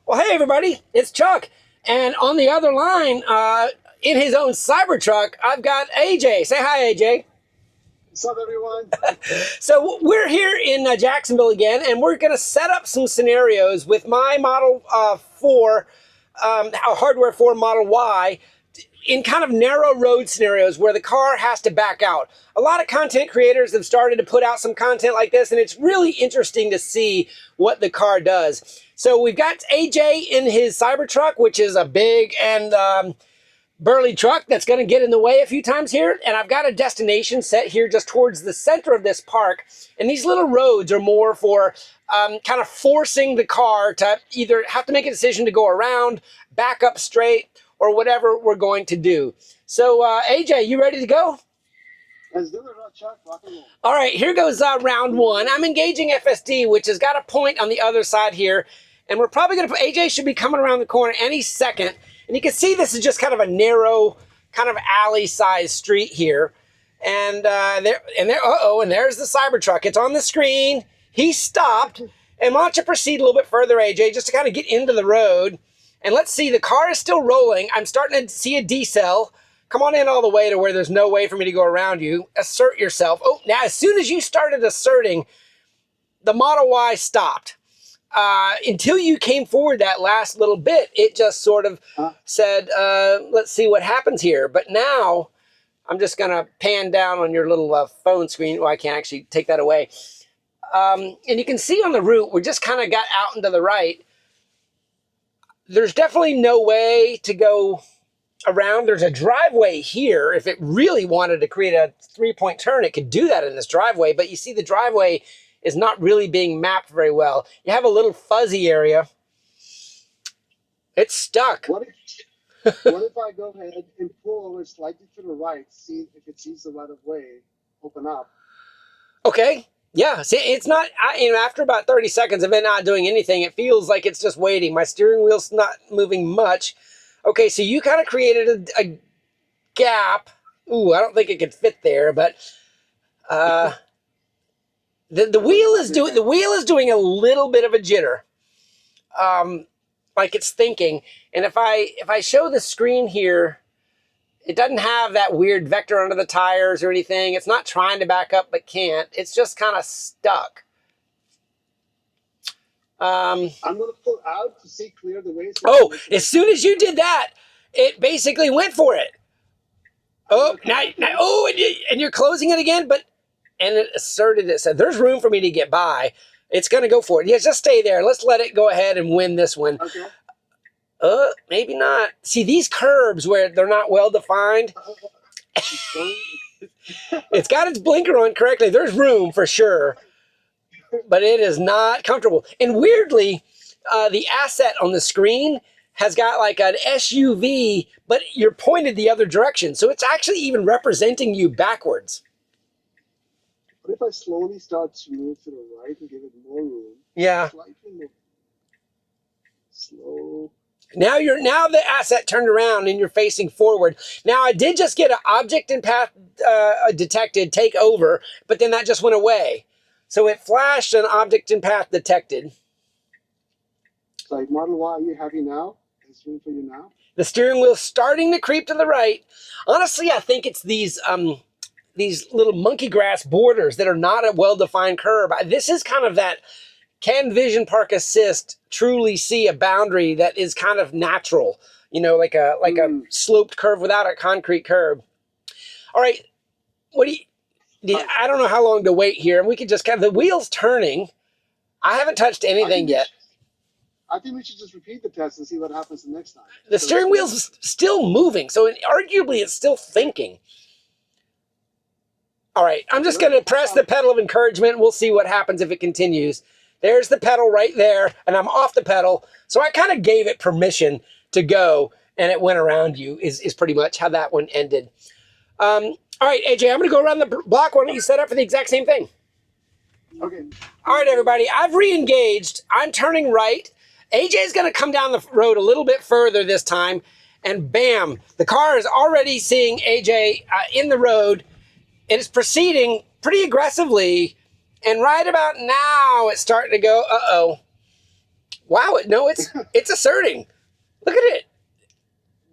Well, hey everybody, it's Chuck, and on the other line, in his own Cybertruck, I've got AJ. Say hi, AJ. What's up, everyone? So we're here in Jacksonville again, and we're going to set up some scenarios with my Model 4, Hardware 4 Model Y, in kind of narrow road scenarios where the car has to back out. A lot of content creators have started to put out some content like this, and it's really interesting to see what the car does. So we've got AJ in his Cybertruck, which is a big and burly truck that's going to get in the way a few times here. And I've got a destination set here just towards the center of this park. And these little roads are more for kind of forcing the car to either have to make a decision to go around, back up straight, or whatever we're going to do. So AJ, you ready to go? Let's do it, Chuck. Rock and roll. All right, here goes round one. I'm engaging FSD, which has got a point on the other side here. And we're probably going to put, AJ should be coming around the corner any second. And you can see this is just kind of a narrow, kind of alley-sized street here. And there's the Cybertruck. It's on the screen. He stopped. And why don't you proceed a little bit further, AJ, just to kind of get into the road. And let's see, the car is still rolling. I'm starting to see a decel. Come on in all the way to where there's no way for me to go around you. Assert yourself. Oh, now as soon as you started asserting, the Model Y stopped. Until you came forward that last little bit, it just sort of said, let's see what happens here. But now, I'm just going to pan down on your little phone screen. Well, I can't actually take that away. And you can see on the route, we just kind of got out and to the right. There's definitely no way to go around. There's a driveway here. If it really wanted to create a three-point turn, it could do that in this driveway. But you see the driveway is not really being mapped very well. You have a little fuzzy area. It's stuck. What if I go ahead and pull over slightly to the right, see if it sees the right of way, open up? Okay. Yeah, see, it's not, after about 30 seconds of it not doing anything, it feels like it's just waiting. My steering wheel's not moving much. Okay, so you kind of created a gap. Ooh, I don't think it could fit there, but the wheel is doing a little bit of a jitter, like it's thinking. And if I show the screen here, it doesn't have that weird vector under the tires or anything. It's not trying to back up but can't. It's just kind of stuck. I'm going to pull out to see clear the way. Oh, as soon as you did that, it basically went for it. Oh, and you're closing it again, and it asserted, it said, there's room for me to get by. It's going to go for it. Yeah, just stay there. Let's let it go ahead and win this one. Okay. Maybe not. See, these curbs where they're not well defined, it's got its blinker on correctly. There's room for sure, but it is not comfortable. And weirdly, the asset on the screen has got like an SUV, but you're pointed the other direction. So it's actually even representing you backwards. What if I slowly start to move to the right and give it more room? Yeah. Slightly more. Slow. Now the asset turned around and you're facing forward. Now I did just get an object and path detected take over, but then that just went away. So it flashed an object and path detected. Like Model Y, are you happy now? Is room for you now? The steering wheel's starting to creep to the right. Honestly, I think it's these little monkey grass borders that are not a well-defined curb. This is kind of that, can Vision Park Assist truly see a boundary that is kind of natural? You know, like a sloped curve without a concrete curb. All right, I don't know how long to wait here. And we could just the wheel's turning. I haven't touched anything yet. I think we should just repeat the test and see what happens the next time. The steering wheel's still moving, so arguably it's still thinking. All right, I'm just going to press the pedal of encouragement. We'll see what happens if it continues. There's the pedal right there, and I'm off the pedal. So I kind of gave it permission to go, and it went around you, is pretty much how that one ended. All right, AJ, I'm going to go around the block. Why don't you set up for the exact same thing? Okay. All right, everybody, I've re-engaged. I'm turning right. AJ's going to come down the road a little bit further this time, and bam, the car is already seeing AJ in the road. And it's proceeding pretty aggressively. And right about now, it's starting to go, uh-oh. Wow, no, it's asserting. Look at it.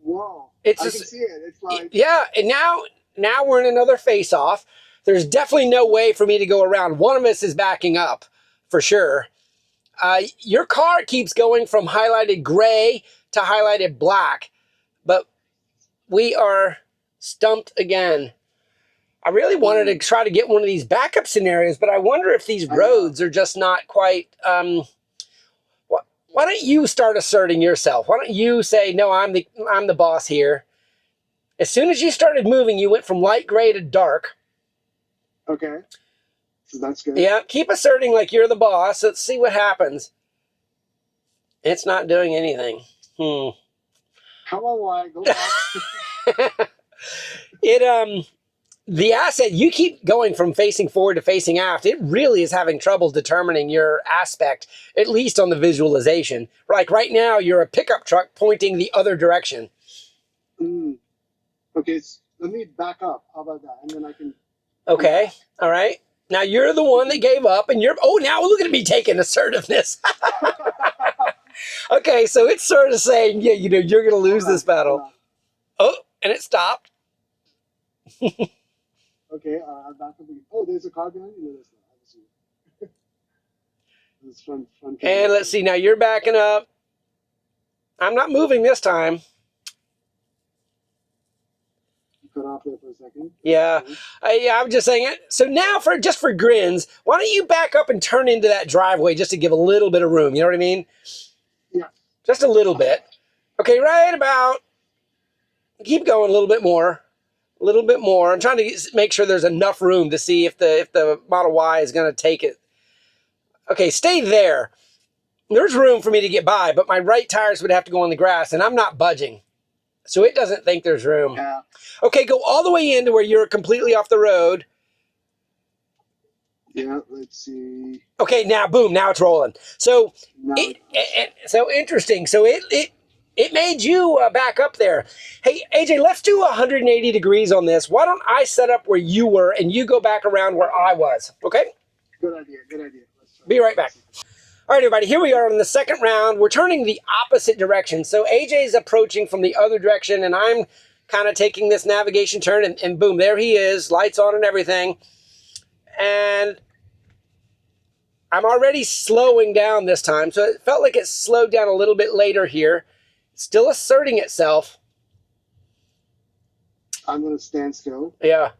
Whoa. It's I just, can see it. It's like, yeah, and now we're in another face-off. There's definitely no way for me to go around. One of us is backing up, for sure. Your car keeps going from highlighted gray to highlighted black, but we are stumped again. I really wanted to try to get one of these backup scenarios, but I wonder if these roads are just not quite... why don't you start asserting yourself? Why don't you say, no, I'm the boss here. As soon as you started moving, you went from light gray to dark. okay. So that's good. Yeah, keep asserting like you're the boss. Let's see what happens. It's not doing anything. Come on, why? Go back. The asset, you keep going from facing forward to facing aft. It really is having trouble determining your aspect, at least on the visualization. Like right now, you're a pickup truck pointing the other direction. Okay, so let me back up. How about that? And then I can... Okay, all right. Now you're the one that gave up, and now look at me taking assertiveness. Okay, so it's sort of saying, yeah, you're going to lose this battle. Oh, and it stopped. Okay, I'll back up again. Oh, there's a car behind you? No, there's not. This front And let's see, now you're backing up. I'm not moving this time. You cut off there for a second. Yeah, I'm just saying it. So now, just for grins, why don't you back up and turn into that driveway just to give a little bit of room? You know what I mean? Yeah. Just a little bit. Okay, right about. Keep going a little bit more. A little bit more. I'm trying to make sure there's enough room to see if the Model Y is going to take it. Okay, stay there. There's room for me to get by, but my right tires would have to go on the grass, and I'm not budging. So it doesn't think there's room. Yeah. Okay, go all the way into where you're completely off the road. Yeah, let's see. Okay, now, boom, now it's rolling. So, so interesting. So it made you back up there. Hey, AJ, let's do 180 degrees on this. Why don't I set up where you were and you go back around where I was, okay? Good idea, good idea. Be right back. All right, everybody, here we are in the second round. We're turning the opposite direction. So AJ's approaching from the other direction, and I'm kind of taking this navigation turn, and boom, there he is, lights on and everything. And I'm already slowing down this time, so it felt like it slowed down a little bit later here. Still asserting itself. I'm going to stand still. Yeah.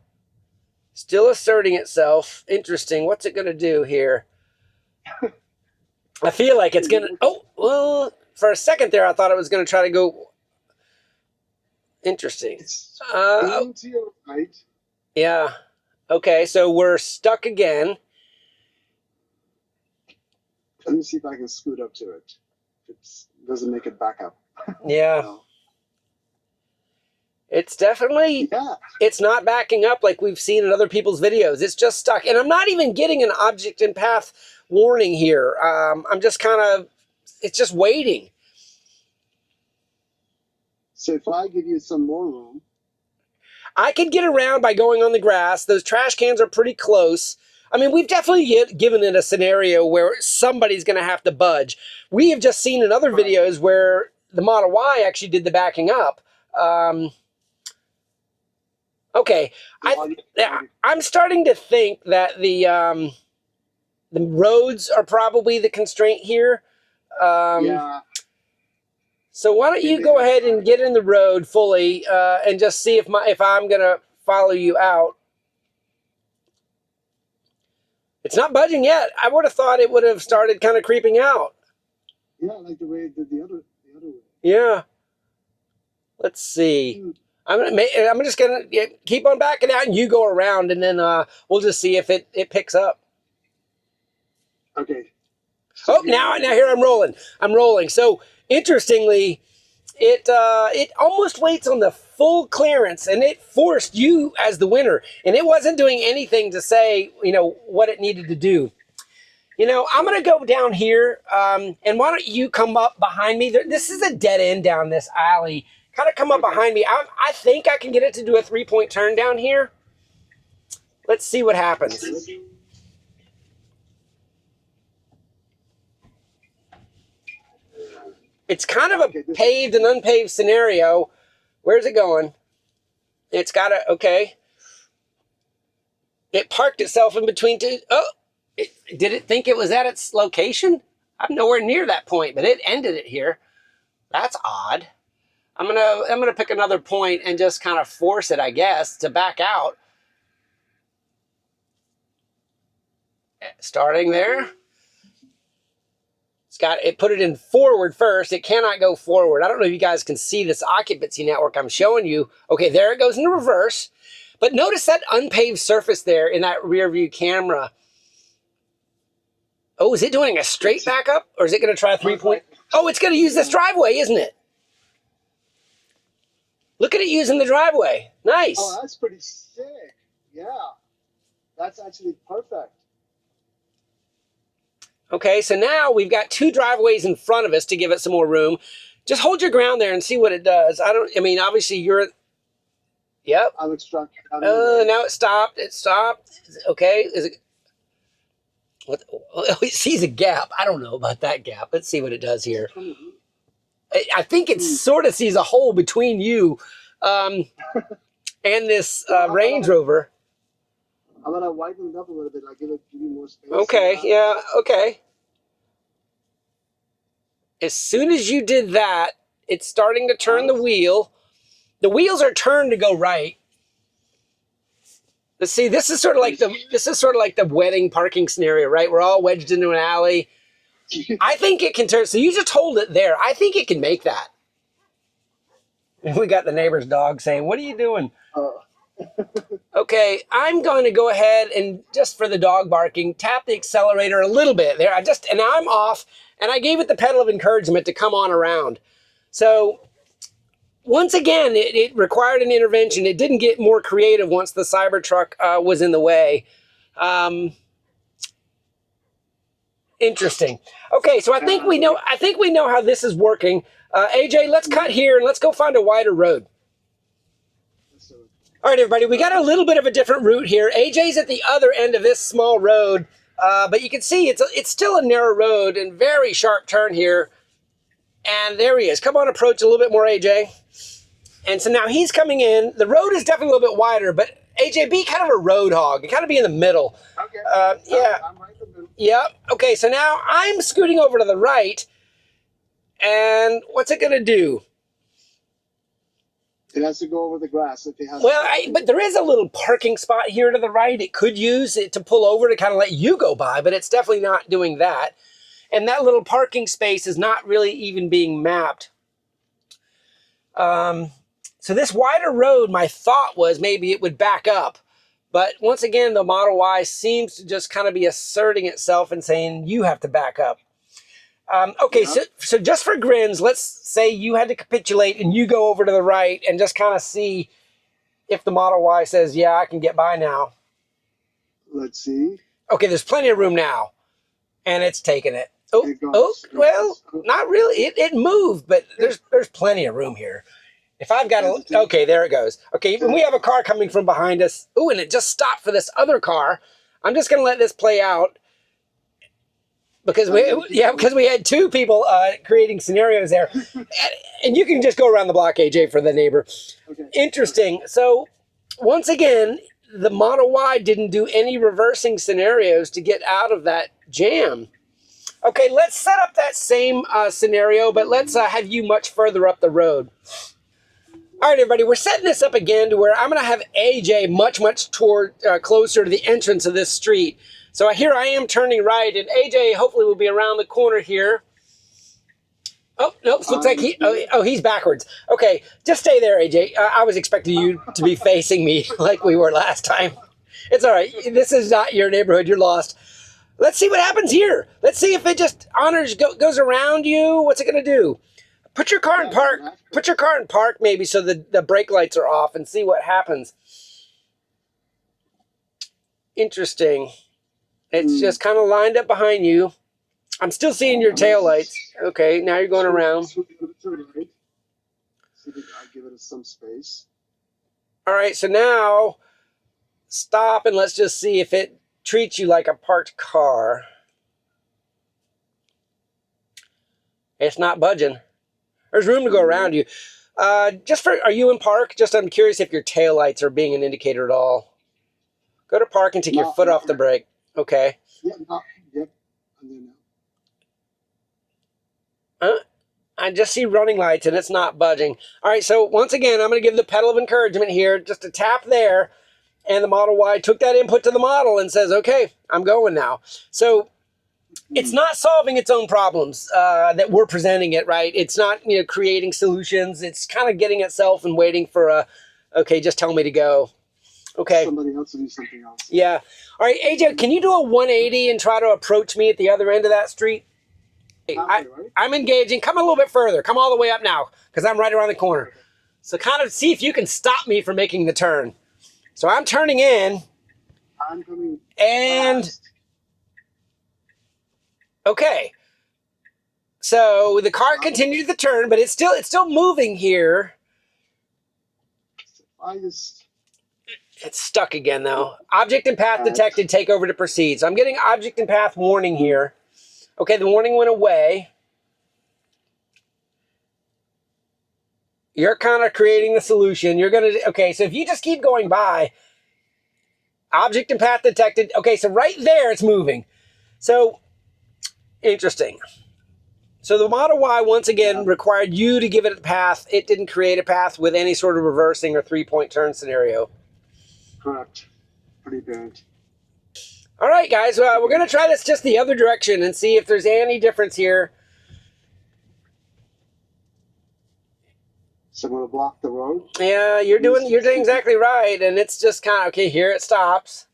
Still asserting itself. Interesting. What's it going to do here? I feel like it's going to... Oh, well, for a second there, I thought it was going to try to go... Interesting. To your right. Yeah. Okay, so we're stuck again. Let me see if I can scoot up to it. It doesn't make it back up. Yeah. No. It's definitely... Yeah. It's not backing up like we've seen in other people's videos. It's just stuck. And I'm not even getting an object in path warning here. I'm just kind of... It's just waiting. So if I give you some more room... I could get around by going on the grass. Those trash cans are pretty close. I mean, we've definitely given it a scenario where somebody's going to have to budge. We have just seen in other videos where the Model Y actually did the backing up. Okay, I'm starting to think that the roads are probably the constraint here. yeah. So why don't you go ahead and get in the road fully and just see if I'm going to follow you out. It's not budging yet. I would have thought it would have started kind of creeping out. Yeah, like the way it did the other way. Yeah. Let's see. I'm just gonna keep on backing out, and you go around, and then we'll just see if it picks up. Okay. So now here I'm rolling. I'm rolling. So interestingly, it almost waits on the full clearance, and it forced you as the winner, and it wasn't doing anything to say what it needed to do. I'm gonna go down here, and why don't you come up behind me? This is a dead end down this alley. Kind of come up behind me. I think I can get it to do a 3-point turn down here. Let's see what happens. It's kind of a paved and unpaved scenario. Where's it going? It's got to, okay. It parked itself in between two. Oh, did it think it was at its location? I'm nowhere near that point, but it ended it here. That's odd. I'm gonna pick another point and just kind of force it, I guess, to back out. Starting there. It put it in forward first. It cannot go forward. I don't know if you guys can see this occupancy network I'm showing you. Okay, there it goes into reverse. But notice that unpaved surface there in that rear view camera. Oh, is it doing a straight backup? Or is it going to try a 3-point? Oh, it's going to use this driveway, isn't it? Look at it using the driveway. Nice. Oh, that's pretty sick. Yeah. That's actually perfect. Okay, so now we've got 2 driveways in front of us to give it some more room. Just hold your ground there and see what it does. I mean, obviously you're... Yep. I'm extracting. Now it stopped. It stopped. Okay. Is it... What? Oh, it sees a gap. I don't know about that gap. Let's see what it does here. I think it sort of sees a hole between you and this Range Rover. I'm going to widen it up a little bit. Like give you more space. Okay. Yeah. Okay. As soon as you did that, it's starting to turn the wheel. The wheels are turned to go right. Let's see. This is sort of like the wedding parking scenario, right? We're all wedged into an alley. I think it can turn. So you just hold it there. I think it can make that. And we got the neighbor's dog saying, "What are you doing?" Okay, I'm going to go ahead and just for the dog barking, tap the accelerator a little bit there. And now I'm off, and I gave it the pedal of encouragement to come on around. So once again, it required an intervention. It didn't get more creative once the Cybertruck was in the way. Interesting. Okay, so I think we know how this is working. AJ, let's cut here and let's go find a wider road. All right, everybody, we got a little bit of a different route here. AJ's at the other end of this small road, but you can see it's still a narrow road and very sharp turn here. And there he is. Come on, approach a little bit more, AJ. And so now he's coming in. The road is definitely a little bit wider, but AJ, be kind of a road hog. Kind of be in the middle. Okay. Yeah. I'm right in the middle. Yep. Okay, so now I'm scooting over to the right. And what's it going to do? It has to go over the grass if it has. Well, but there is a little parking spot here to the right. It could use it to pull over to kind of let you go by, but it's definitely not doing that. And that little parking space is not really even being mapped. So this wider road, my thought was maybe it would back up. But once again, the Model Y seems to just kind of be asserting itself and saying, you have to back up. Okay, yeah. So just for grins, let's say you had to capitulate and you go over to the right and just kind of see if the Model Y says, yeah, I can get by now. Let's see. Okay, there's plenty of room now. And it's taking it. Well, not really. It moved, but there's plenty of room here. If I've got okay, there it goes. Okay, we have a car coming from behind us. Ooh, and it just stopped for this other car. I'm just going to let this play out. Because we had 2 people creating scenarios there. And you can just go around the block, AJ, for the neighbor. Okay. Interesting. So once again, the Model Y didn't do any reversing scenarios to get out of that jam. Okay, let's set up that same scenario, but let's have you much further up the road. All right, everybody, we're setting this up again to where I'm going to have AJ much closer to the entrance of this street. So here I am turning right, and AJ hopefully will be around the corner here. Oh, nope, looks like he's backwards. Okay, just stay there, AJ. I was expecting you to be facing me like we were last time. It's all right. This is not your neighborhood. You're lost. Let's see what happens here. Let's see if it just goes around you. What's it going to do? Put your car in park. Put your car in park maybe so the brake lights are off and see what happens. Interesting. It's just kind of lined up behind you. I'm still seeing your taillights. Okay, now you're going around. See if I give it some space. All right, so now stop and let's just see if it treats you like a parked car. It's not budging. There's room to go around you. Are you in park? Just I'm curious if your taillights are being an indicator at all. Go to park and take your foot off the brake. Okay. Yeah, yep. I'm there now. I just see running lights and it's not budging. All right, so once again, I'm going to give the pedal of encouragement here, just a tap there, and the Model Y took that input to the model and says, okay, I'm going now. So it's not solving its own problems that we're presenting it, right? It's not creating solutions. It's kind of getting itself and waiting for okay, just tell me to go. Okay. Somebody else to do something else. Yeah. All right, AJ, can you do a 180 and try to approach me at the other end of that street? I'm engaging. Come a little bit further. Come all the way up now, because I'm right around the corner. So kind of see if you can stop me from making the turn. So I'm turning in. I'm coming. And fast. Okay. So the car continued the turn, but it's still moving here. It's stuck again though. Object and path detected. Take over to proceed. So I'm getting object and path warning here. Okay, the warning went away. You're kind of creating the solution. You're going to, okay, so if you just keep going by, object and path detected. Okay, so right there it's moving. So, interesting. So the Model Y, once again, required you to give it a path. It didn't create a path with any sort of reversing or three-point turn scenario. Correct. Pretty bad. All right, guys, we're going to try this just the other direction and see if there's any difference here. So I'm going to block the road? Yeah, you're doing exactly right, and it's just kind of, okay, here it stops.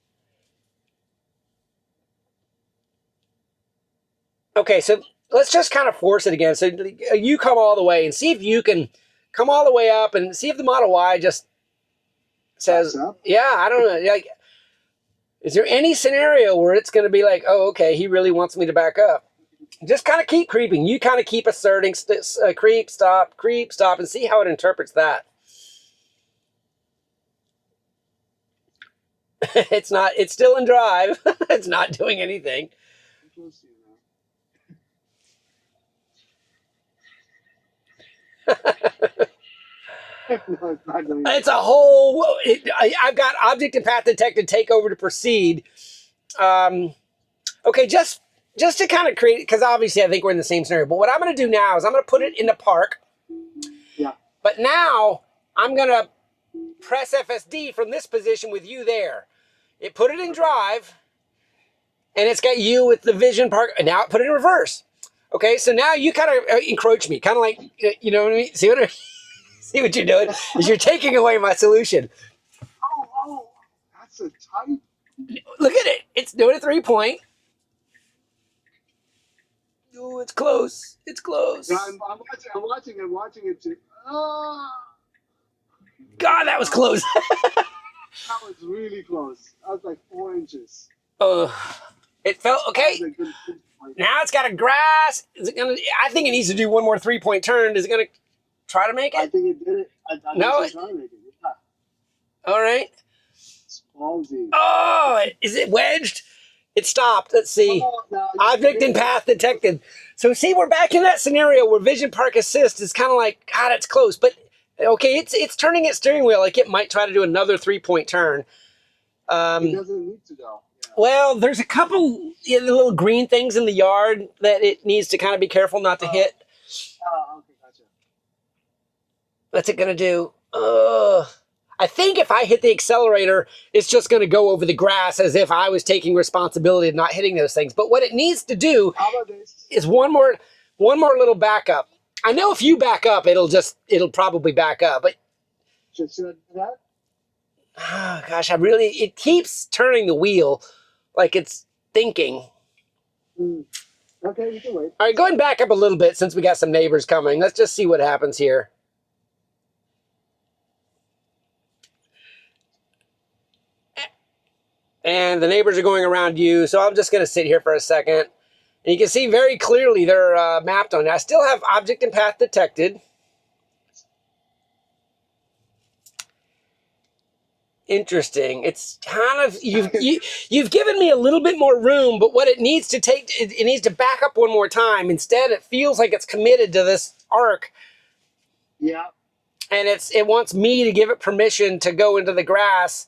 Okay, so let's just kind of force it again. So you come all the way and see if you can come all the way up and see if the Model Y just says, yeah, I don't know, like, is there any scenario where it's going to be like, oh, okay, he really wants me to back up? Just kind of keep creeping. You kind of keep asserting, creep, stop, and see how it interprets that. It's still in drive. It's not doing anything. It's a whole, I've got object and path detected, take over to proceed. Okay, just to kind of create, because obviously I think we're in the same scenario, but what I'm going to do now is I'm going to put it in the park. Yeah. But now I'm going to press FSD from this position with you there. It put it in drive, and it's got you with the vision park, and now it put it in reverse. Okay, so now you kind of encroach me, kind of like, you know what I mean? See what you're doing? Is you're taking away my solution. Oh, that's a tight. Look at it. It's doing a 3-point. Oh, it's close. It's close. Yeah, I'm watching it too. God, that was close. That was really close. That was like 4 inches. It felt okay. Now it's got a grass. Is it gonna? I think it needs to do one more 3-point turn. Is it gonna try to make it? I think it did it. I no. It's trying to make it. Yeah. All right. It's ballsy. Oh, is it wedged? It stopped. Let's see. Oh, no, Object and path detected. So see, we're back in that scenario where Vision Park Assist is kind of like, God, it's close. But, okay, it's turning its steering wheel like it might try to do another 3-point turn. It doesn't need to, though. Yeah. Well, there's a couple little green things in the yard that it needs to kind of be careful not to hit. Oh, okay, gotcha. What's it going to do? I think if I hit the accelerator, it's just going to go over the grass as if I was taking responsibility of not hitting those things. But what it needs to do is one more little backup. I know if you back up, it'll probably back up. But should I do that? Oh, gosh, it keeps turning the wheel like it's thinking. Okay, you can wait. All right, going back up a little bit since we got some neighbors coming. Let's just see what happens here. And the neighbors are going around you, so I'm just going to sit here for a second. And you can see very clearly they're mapped on. I still have object and path detected. Interesting. It's kind of, you've given me a little bit more room, but what it needs to it needs to back up one more time. Instead, it feels like it's committed to this arc Yeah. And it wants me to give it permission to go into the grass.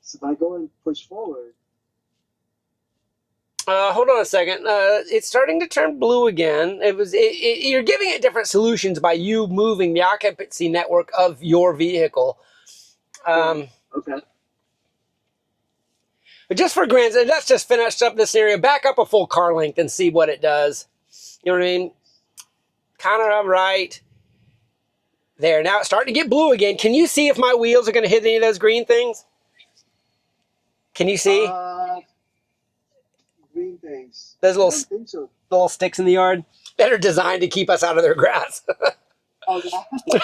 So if I go and push forward. Hold on a second. It's starting to turn blue again. You're giving it different solutions by you moving the occupancy network of your vehicle. Okay. But just for granted, let's just finish up this area. Back up a full car length and see what it does. You know what I mean? Kind of right there. Now it's starting to get blue again. Can you see if my wheels are going to hit any of those green things? Can you see? Green things. Those I don't think so. little sticks in the yard that are designed to keep us out of their grass. Oh, yeah.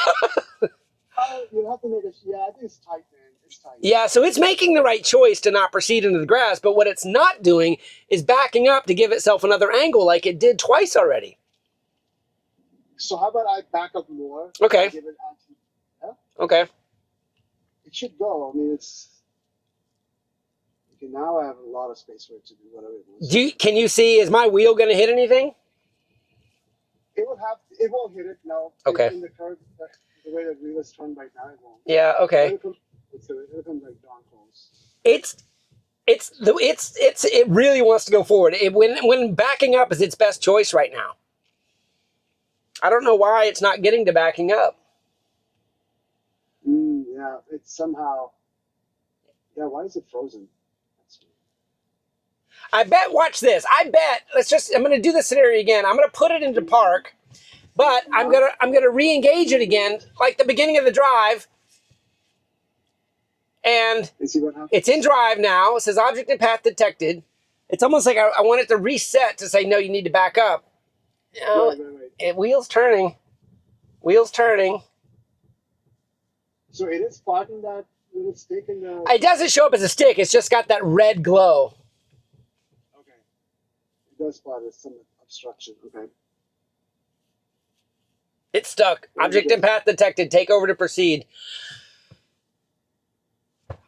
Oh, you have to make it. Yeah, I think it's tight, man. It's tight. Yeah, so it's making the right choice to not proceed into the grass, but what it's not doing is backing up to give itself another angle like it did twice already. So how about I back up more? Okay. Give it yeah? Okay. It should go. I mean, it's... Okay, now I have a lot of space for it to do whatever it wants. Can you see, is my wheel going to hit anything? It won't hit it, no. Okay. In the curve, the way the wheel is turned right now, it won't. Yeah, okay. It'll come like darn close. It really wants to go forward. When backing up is its best choice right now. I don't know why it's not getting to backing up. Yeah, it's somehow... Yeah, why is it frozen? I bet, watch this. I bet, I'm going to do this scenario again. I'm going to put it into park, but I'm going to re-engage it again, like the beginning of the drive. And it's in drive now. It says object and path detected. It's almost like I want it to reset to say, no, you need to back up. You know, right. Wheels turning. Wheels turning. So it is spotting that little stick in the... It doesn't show up as a stick. It's just got that red glow. Okay. It does spot as some obstruction. Okay. It's stuck. Object and path detected. Take over to proceed.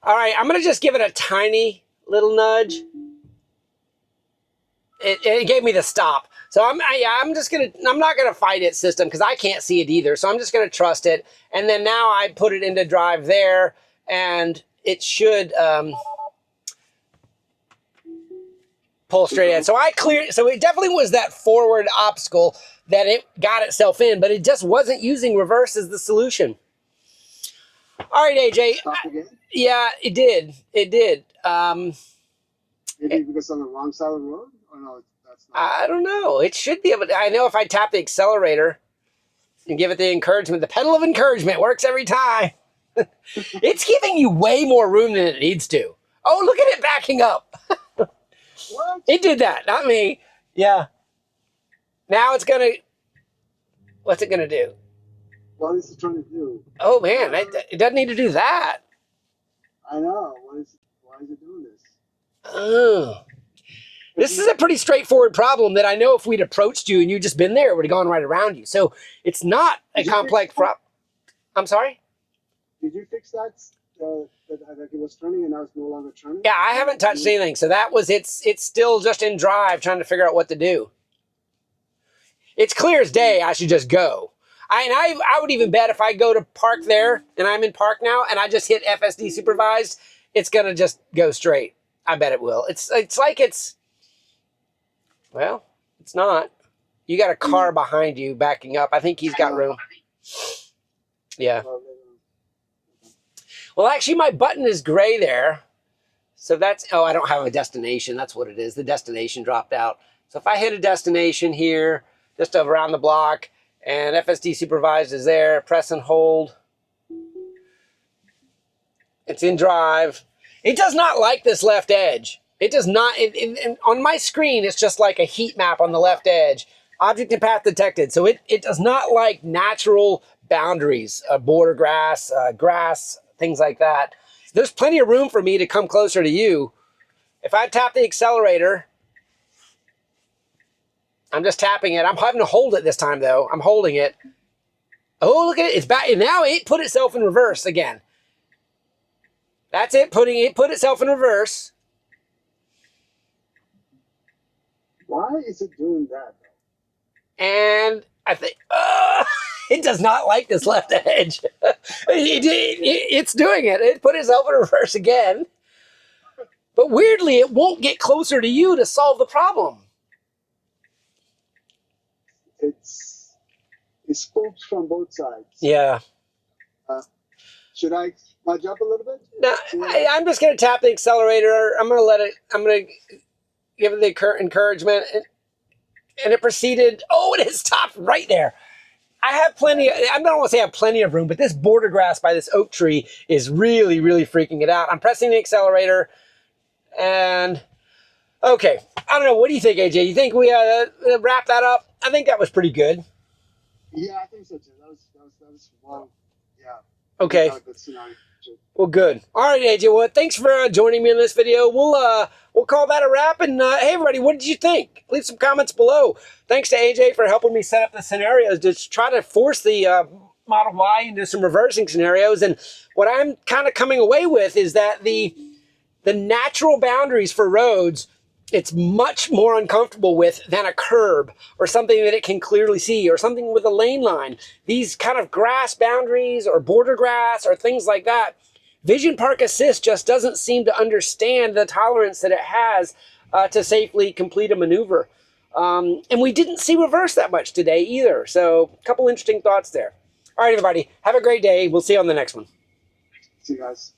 All right, I'm going to just give it a tiny little nudge. It gave me the stop. So I'm not going to fight its system because I can't see it either. So I'm just going to trust it. And then now I put it into drive there and it should pull straight in. So so it definitely was that forward obstacle that it got itself in, but it just wasn't using reverse as the solution. All right, AJ. Yeah, it did. It did. Maybe because on the wrong side of the road? Or no, that's not. I don't know. It should be able to. I know if I tap the accelerator and give it the encouragement, the pedal of encouragement works every time. It's giving you way more room than it needs to. Oh, look at it backing up. What? It did that, not me. Yeah. Now it's going to... What's it going to do? What is it trying to do? Oh, man. It doesn't need to do that. I know. Why is it doing this? Oh. This is a pretty straightforward problem that I know if we'd approached you and you'd just been there, it would have gone right around you. So it's not a complex problem. I'm sorry? Did you fix that? That it was turning and now it's no longer turning? Yeah, I haven't touched anything. So that was, it's still just in drive trying to figure out what to do. It's clear as day. I should just go. I would even bet if I go to park there and I'm in park now and I just hit FSD Supervised, it's going to just go straight. I bet it will. It's like well, it's not. You got a car behind you backing up. I think he's got room. Yeah. Well, actually, my button is gray there. So that's, I don't have a destination. That's what it is. The destination dropped out. So if I hit a destination here, just around the block, and FSD Supervised is there, press and hold. It's in drive. It does not like this left edge. It does not, on my screen, it's just like a heat map on the left edge. Object and path detected. So it does not like natural boundaries, border grass, grass, things like that. There's plenty of room for me to come closer to you. If I tap the accelerator, I'm just tapping it. I'm having to hold it this time, though. I'm holding it. Oh, look at it. It's back. And now it put itself in reverse again. That's it. It put itself in reverse. Why is it doing that? And I think, It does not like this left edge. It's doing it. It put itself in reverse again. But weirdly, it won't get closer to you to solve the problem. It spooks from both sides. Yeah. Should I nudge up a little bit? No, I'm just going to tap the accelerator. I'm going to give it the encouragement. And it proceeded. Oh, it has stopped right there. I have plenty. I don't want to say I have plenty of room, but this border grass by this oak tree is really, really freaking it out. I'm pressing the accelerator, and okay. I don't know. What do you think, AJ? You think we wrap that up? I think that was pretty good. Yeah, I think so too. That was well, yeah. Okay. Not a good scenario. Well, good. All right, AJ. Well, thanks for joining me in this video. We'll call that a wrap. And hey, everybody, what did you think? Leave some comments below. Thanks to AJ for helping me set up the scenarios to try to force the Model Y into some reversing scenarios. And what I'm kind of coming away with is that the natural boundaries for roads, it's much more uncomfortable with than a curb or something that it can clearly see or something with a lane line. These kind of grass boundaries or border grass or things like that, Vision Park Assist just doesn't seem to understand the tolerance that it has to safely complete a maneuver. And we didn't see reverse that much today either. So a couple interesting thoughts there. All right, everybody, have a great day. We'll see you on the next one. See you guys.